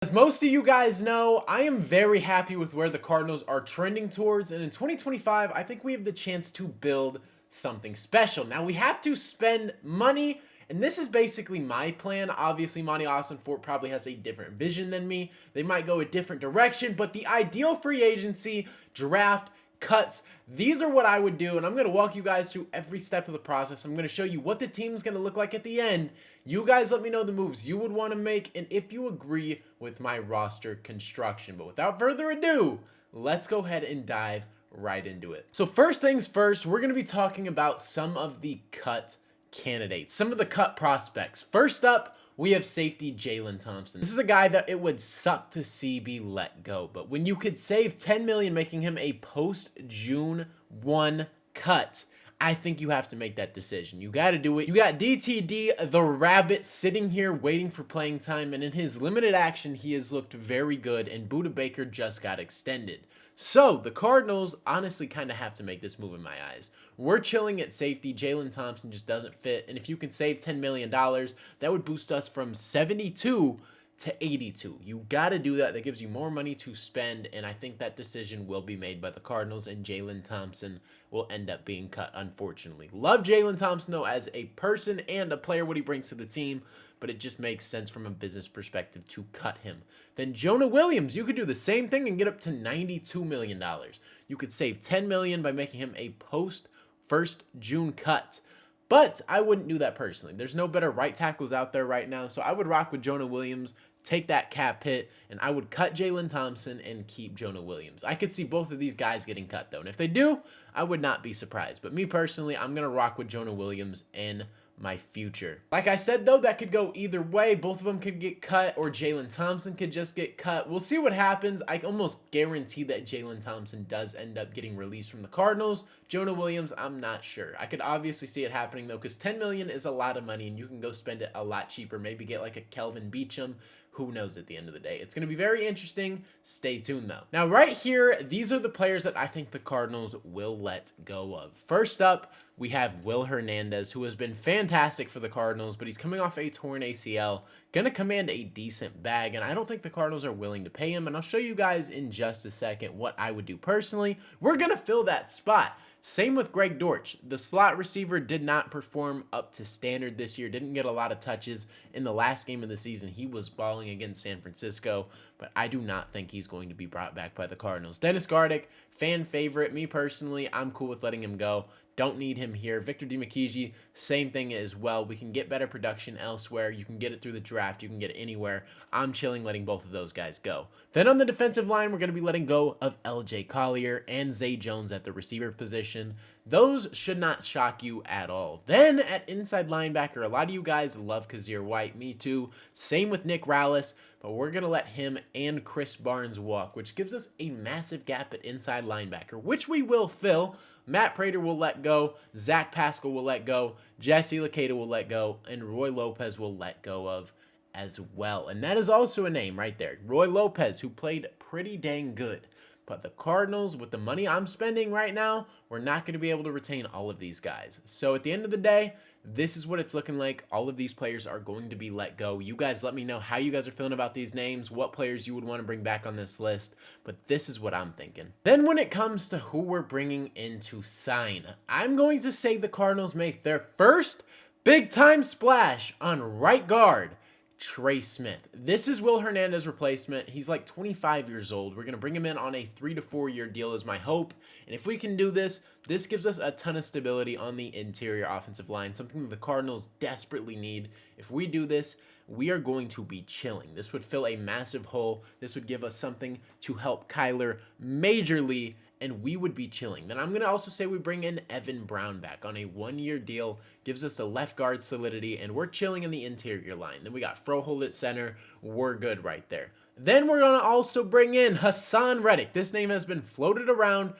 As most of you guys know, I am very happy with where the Cardinals are trending towards, and in 2025, I think we have the chance to build something special. Now, we have to spend money, and this is basically my plan. Obviously, Monty Fort probably has a different vision than me. They might go a different direction, but the ideal free agency, draft, cuts, these are what I would do, and I'm going to walk you guys through every step of the process. I'm going to show you what the team's going to look like at the end. You guys let me know the moves you would want to make and if you agree with my roster construction. But without further ado, let's go ahead and dive right into it. So first things first, we're going to be talking about some of the cut candidates, some of the cut prospects. First up, we have safety Jaylen Thompson. This is a guy that it would suck to see be let go, but when you could save $10 million making him a post-June 1 cut, I think you have to make that decision. You got to do it. You got DTD, the Rabbit, sitting here waiting for playing time, and in his limited action, he has looked very good, and Budda Baker just got extended. So, the Cardinals honestly kind of have to make this move in my eyes. We're chilling at safety. Jaylen Thompson just doesn't fit, and if you can save $10 million, that would boost us from 72 to 82. You got to do that. That gives you more money to spend, and I think that decision will be made by the Cardinals, and Jaylen Thompson will end up being cut, unfortunately. Love Jaylen Thompson, though, as a person and a player, what he brings to the team, but it just makes sense from a business perspective to cut him. Then Jonah Williams, you could do the same thing and get up to $92 million. You could save $10 million by making him a post-1st June cut. But I wouldn't do that personally. There's no better right tackles out there right now, so I would rock with Jonah Williams, take that cap hit, and I would cut Jaylen Thompson and keep Jonah Williams. I could see both of these guys getting cut, though, and if they do, I would not be surprised. But me personally, I'm going to rock with Jonah Williams in my future. Like I said, though, that could go either way. Both of them could get cut, or Jaylen Thompson could just get cut. We'll see what happens. I almost guarantee that Jaylen Thompson does end up getting released from the Cardinals. Jonah Williams, I'm not sure. I could obviously see it happening, though, because $10 million is a lot of money, and you can go spend it a lot cheaper. Maybe get like a Kelvin Beachum. Who knows at the end of the day? It's going to be very interesting. Stay tuned, though. Now, right here, these are the players that I think the Cardinals will let go of. First up, we have Will Hernandez, who has been fantastic for the Cardinals, but he's coming off a torn ACL, going to command a decent bag, and I don't think the Cardinals are willing to pay him, and I'll show you guys in just a second what I would do personally. We're going to fill that spot. Same with Greg Dortch. The slot receiver did not perform up to standard this year, didn't get a lot of touches. In the last game of the season, he was balling against San Francisco, but I do not think he's going to be brought back by the Cardinals. Dennis Gardeck, fan favorite. Me personally, I'm cool with letting him go. Don't need him here. Victor Dimukeje, same thing as well. We can get better production elsewhere. You can get it through the draft. You can get it anywhere. I'm chilling letting both of those guys go. Then on the defensive line, we're going to be letting go of L.J. Collier and Zay Jones at the receiver position. Those should not shock you at all. Then at inside linebacker, a lot of you guys love Kazir White. Me too. Same with Nick Rallis. But we're going to let him and Chris Barnes walk, which gives us a massive gap at inside linebacker, which we will fill. Matt Prater will let go, Zach Pascal will let go, Jesse Luketa will let go, and Roy Lopez will let go of as well. And that is also a name right there. Roy Lopez, who played pretty dang good. But the Cardinals, with the money I'm spending right now, we're not going to be able to retain all of these guys. So at the end of the day, this is what it's looking like. All of these players are going to be let go. You guys let me know how you guys are feeling about these names, what players you would want to bring back on this list, but this is what I'm thinking. Then when it comes to who we're bringing in to sign, I'm going to say the Cardinals make their first big-time splash on right guard, Trey Smith. This is Will Hernandez's replacement. He's like 25 years old. We're going to bring him in on a 3 to 4 year deal is my hope. And if we can do this, this gives us a ton of stability on the interior offensive line, something that the Cardinals desperately need. If we do this, we are going to be chilling. This would fill a massive hole. This would give us something to help Kyler majorly, and we would be chilling. Then I'm going to also say we bring in Evan Brown back on a 1 year deal. Gives us the left guard solidity, and we're chilling in the interior line. Then we got Frohold at center. We're good right there. Then we're going to also bring in Haason Reddick. This name has been floated around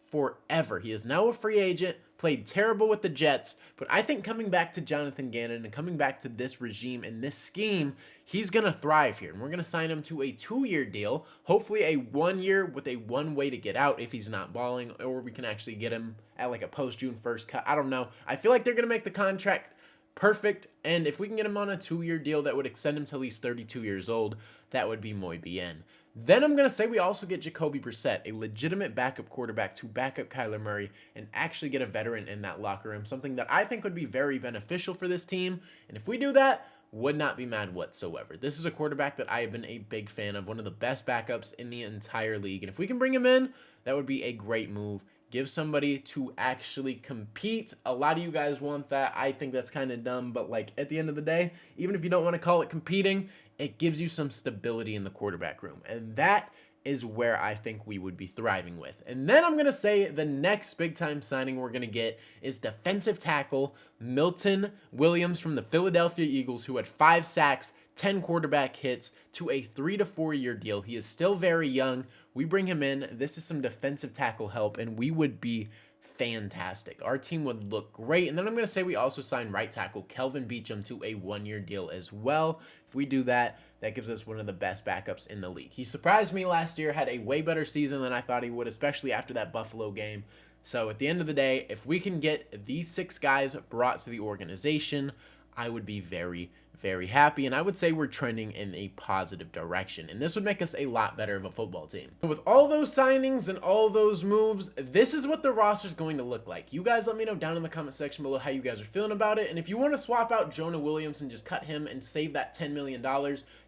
forever. He is now a free agent, played terrible with the Jets, but I think coming back to Jonathan Gannon and coming back to this regime and this scheme, he's going to thrive here. And we're going to sign him to a 2 year deal, hopefully a 1 year with a one way to get out if he's not balling, or we can actually get him at like a post-June 1st cut. I don't know. I feel like they're going to make the contract perfect, and if we can get him on a 2 year deal that would extend him till he's 32 years old, that would be muy bien. Then I'm going to say we also get Jacoby Brissett, a legitimate backup quarterback to back up Kyler Murray and actually get a veteran in that locker room, something that I think would be very beneficial for this team. And if we do that, would not be mad whatsoever. This is a quarterback that I have been a big fan of, one of the best backups in the entire league. And if we can bring him in, that would be a great move. Give somebody to actually compete. A lot of you guys want that. I think that's kind of dumb, but like at the end of the day, even if you don't want to call it competing, it gives you some stability in the quarterback room. And that is where I think we would be thriving with. And then I'm going to say the next big-time signing we're going to get is defensive tackle Milton Williams from the Philadelphia Eagles, who had 5 sacks, 10 quarterback hits, to a 3 to 4 year deal. He is still very young. We bring him in. This is some defensive tackle help, and we would be fantastic. Our team would look great. And then I'm going to say we also sign right tackle Kelvin Beachum to a 1-year deal as well. If we do that, that gives us one of the best backups in the league. He surprised me last year, had a way better season than I thought he would, especially after that Buffalo game. So at the end of the day, if we can get these 6 guys brought to the organization, I would be very, very happy, and I would say we're trending in a positive direction, and this would make us a lot better of a football team. So with all those signings and all those moves, this is what the roster is going to look like. You guys let me know down in the comment section below how you guys are feeling about it, and if you want to swap out Jonah Williams and just cut him and save that $10 million,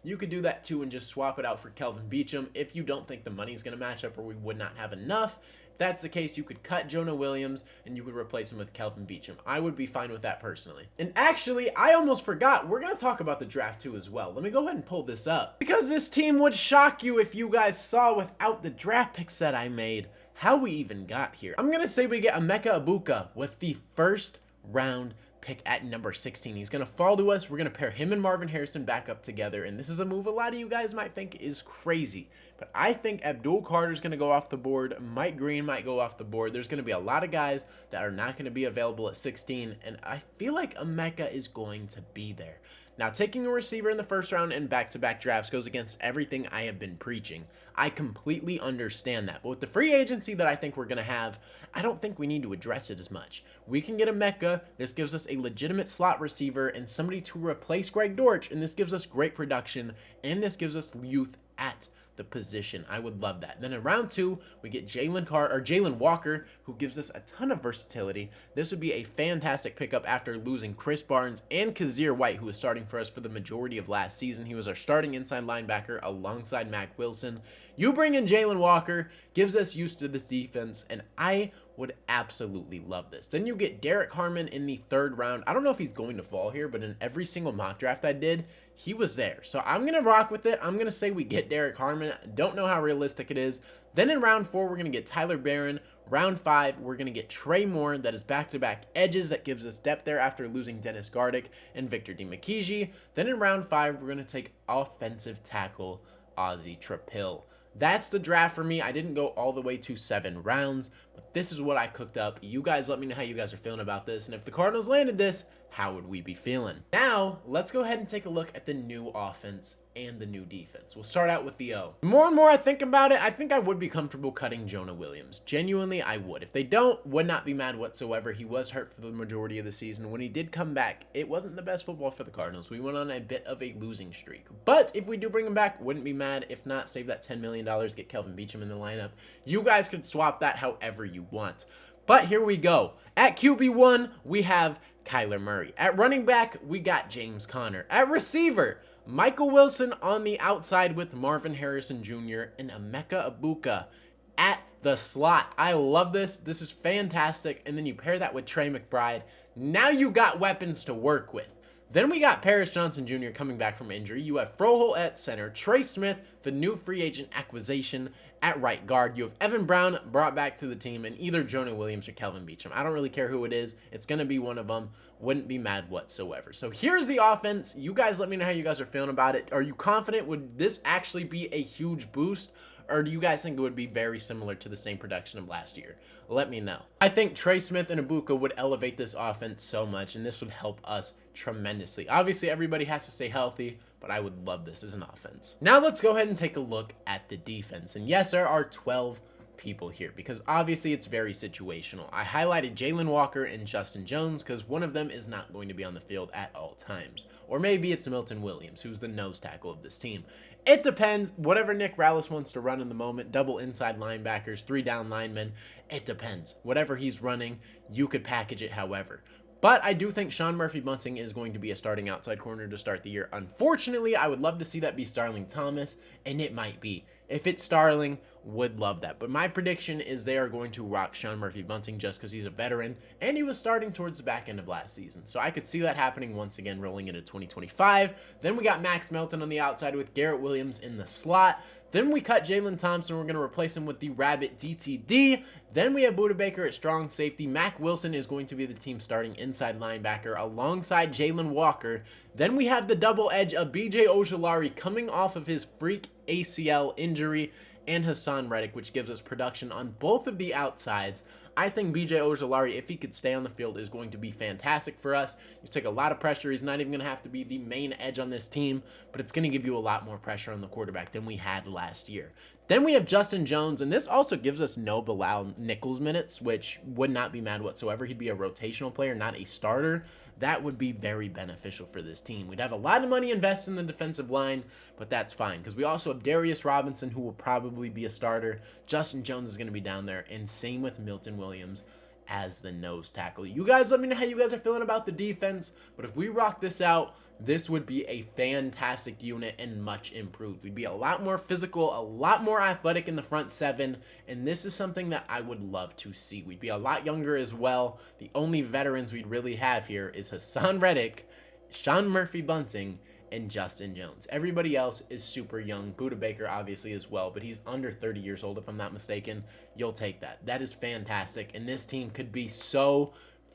you could do that too and just swap it out for Kelvin Beachum if you don't think the money's going to match up or we would not have enough. That's the case, you could cut Jonah Williams and you could replace him with Kelvin Beachum. I would be fine with that personally. And actually, I almost forgot, we're going to talk about the draft too as well. Let me go ahead and pull this up, because this team would shock you if you guys saw without the draft picks that I made how we even got here. I'm going to say we get Emeka Egbuka with the first round pick at number 16. He's going to fall to us. We're going to pair him and Marvin Harrison back up together, and this is a move a lot of you guys might think is crazy, but I think Abdul Carter's going to go off the board. Mike Green might go off the board. There's going to be a lot of guys that are not going to be available at 16, and I feel like Emeka is going to be there. Now, taking a receiver in the first round and back-to-back drafts goes against everything I have been preaching. I completely understand that. But with the free agency that I think we're going to have, I don't think we need to address it as much. We can get Emeka. This gives us a legitimate slot receiver and somebody to replace Greg Dortch, and this gives us great production, and this gives us youth at the position. I would love that. Then in round 2, we get Jaylen Walker, who gives us a ton of versatility. This would be a fantastic pickup after losing Chris Barnes and Kazir White, who was starting for us for the majority of last season. He was our starting inside linebacker alongside Mac Wilson. You bring in Jaylen Walker, gives us used to this defense, and I would absolutely love this. Then you get Derek Harmon in the 3rd round. I don't know if he's going to fall here, but in every single mock draft I did, he was there. So I'm going to rock with it. I'm going to say we get Derek Harmon. Don't know how realistic it is. Then in round 4, we're going to get Tyler Barron. Round 5, we're going to get Trey Moore. That is back-to-back edges. That gives us depth there after losing Dennis Gardick and Victor Dimukeje. Then in round 5, we're going to take offensive tackle Ozzie Trapill. That's the draft for me. I didn't go all the way to 7 rounds, but this is what I cooked up. You guys let me know how you guys are feeling about this, and if the Cardinals landed this, how would we be feeling? Now, let's go ahead and take a look at the new offense and the new defense. We'll start out with the O. The more and more I think about it, I think I would be comfortable cutting Jonah Williams. Genuinely, I would. If they don't, would not be mad whatsoever. He was hurt for the majority of the season. When he did come back, it wasn't the best football for the Cardinals. We went on a bit of a losing streak. But if we do bring him back, wouldn't be mad. If not, save that $10 million, get Kelvin Beachum in the lineup. You guys could swap that however you want. But here we go. At QB1, we have Kyler Murray. At running back, we got James Conner. At receiver, Michael Wilson on the outside with Marvin Harrison Jr. and Emeka Egbuka at the slot. I love this. This is fantastic. And then you pair that with Trey McBride. Now you got weapons to work with. Then we got Paris Johnson Jr. coming back from injury. You have Froholdt at center, Trey Smith, the new free agent acquisition, at right guard. You have Evan Brown brought back to the team, and either Jonah Williams or Kelvin Beachum. I don't really care who it is. It's going to be one of them. Wouldn't be mad whatsoever. So here's the offense. You guys let me know how you guys are feeling about it. Are you confident? Would this actually be a huge boost? Or do you guys think it would be very similar to the same production of last year? Let me know. I think Trey Smith and Egbuka would elevate this offense so much, and this would help us tremendously. Obviously, everybody has to stay healthy, but I would love this as an offense. Now let's go ahead and take a look at the defense. And yes, there are 12 people here because obviously it's very situational. I highlighted Jaylen Walker and Justin Jones because one of them is not going to be on the field at all times. Or maybe it's Milton Williams, who's the nose tackle of this team. It depends. Whatever Nick Rallis wants to run in the moment, double inside linebackers, 3 down linemen, it depends. Whatever he's running, you could package it however. But I do think Sean Murphy-Bunting is going to be a starting outside corner to start the year. Unfortunately, I would love to see that be Starling Thomas, and it might be. If it's Starling, would love that. But my prediction is they are going to rock Sean Murphy-Bunting just because he's a veteran, and he was starting towards the back end of last season. So I could see that happening once again rolling into 2025. Then we got Max Melton on the outside with Garrett Williams in the slot. Then we cut Jaylen Thompson. We're going to replace him with the Rabbit DTD. Then we have Budda Baker at strong safety. Mack Wilson is going to be the team starting inside linebacker alongside Jalen Walker. Then we have the double edge of BJ Ojulari coming off of his freak ACL injury and Hassan Reddick, which gives us production on both of the outsides. I think BJ Ojulari, if he could stay on the field, is going to be fantastic for us. He's take a lot of pressure. He's not even going to have to be the main edge on this team, but it's going to give you a lot more pressure on the quarterback than we had last year. Then we have Justin Jones, and this also gives us no Bilal Nichols minutes, which would not be mad whatsoever. He'd be a rotational player, not a starter. That would be very beneficial for this team. We'd have a lot of money invested in the defensive line, but that's fine because we also have Darius Robinson, who will probably be a starter. Justin Jones is going to be down there, and same with Milton Williams as the nose tackle. You guys let me know how you guys are feeling about the defense, but if we rock this out, this would be a fantastic unit and much improved. We'd be a lot more physical, a lot more athletic in the front seven, and this is something that I would love to see. We'd be a lot younger as well. The only veterans we'd really have here is Hassan Reddick, Sean Murphy-Bunting, and Justin Jones. Everybody else is super young. Budda Baker obviously as well, but he's under 30 years old if I'm not mistaken. You'll take that. That is fantastic, and this team could be so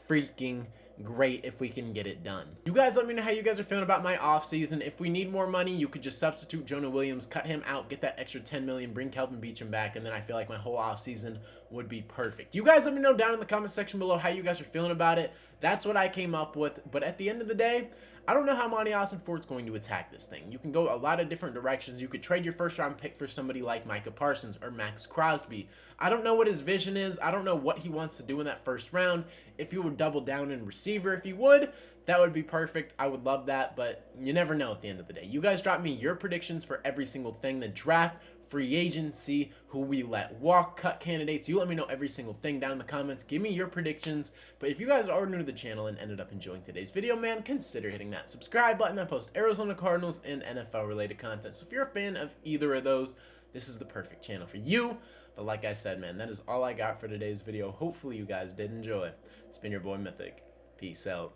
freaking great if we can get it done. You guys let me know how you guys are feeling about my offseason. If we need more money, you could just substitute Jonah Williams, cut him out, get that extra $10 million, bring Kelvin Beachum back, and then I feel like my whole offseason would be perfect. You guys let me know down in the comment section below how you guys are feeling about it. That's what I came up with, but at the end of the day, I don't know how Monty Ossenfort's going to attack this thing. You can go a lot of different directions. You could trade your first round pick for somebody like Micah Parsons or Max Crosby. I don't know what his vision is. I don't know what he wants to do in that first round. If he would double down in receiver, if he would, that would be perfect. I would love that, but you never know at the end of the day. You guys drop me your predictions for every single thing. The draft, free agency, who we let walk, cut candidates. You let me know every single thing down in the comments. Give me your predictions. But if you guys are new to the channel and ended up enjoying today's video, man, consider hitting that subscribe button. I post Arizona Cardinals and NFL related content. So if you're a fan of either of those, this is the perfect channel for you. But like I said, man, that is all I got for today's video. Hopefully you guys did enjoy. It's been your boy Mythic. Peace out.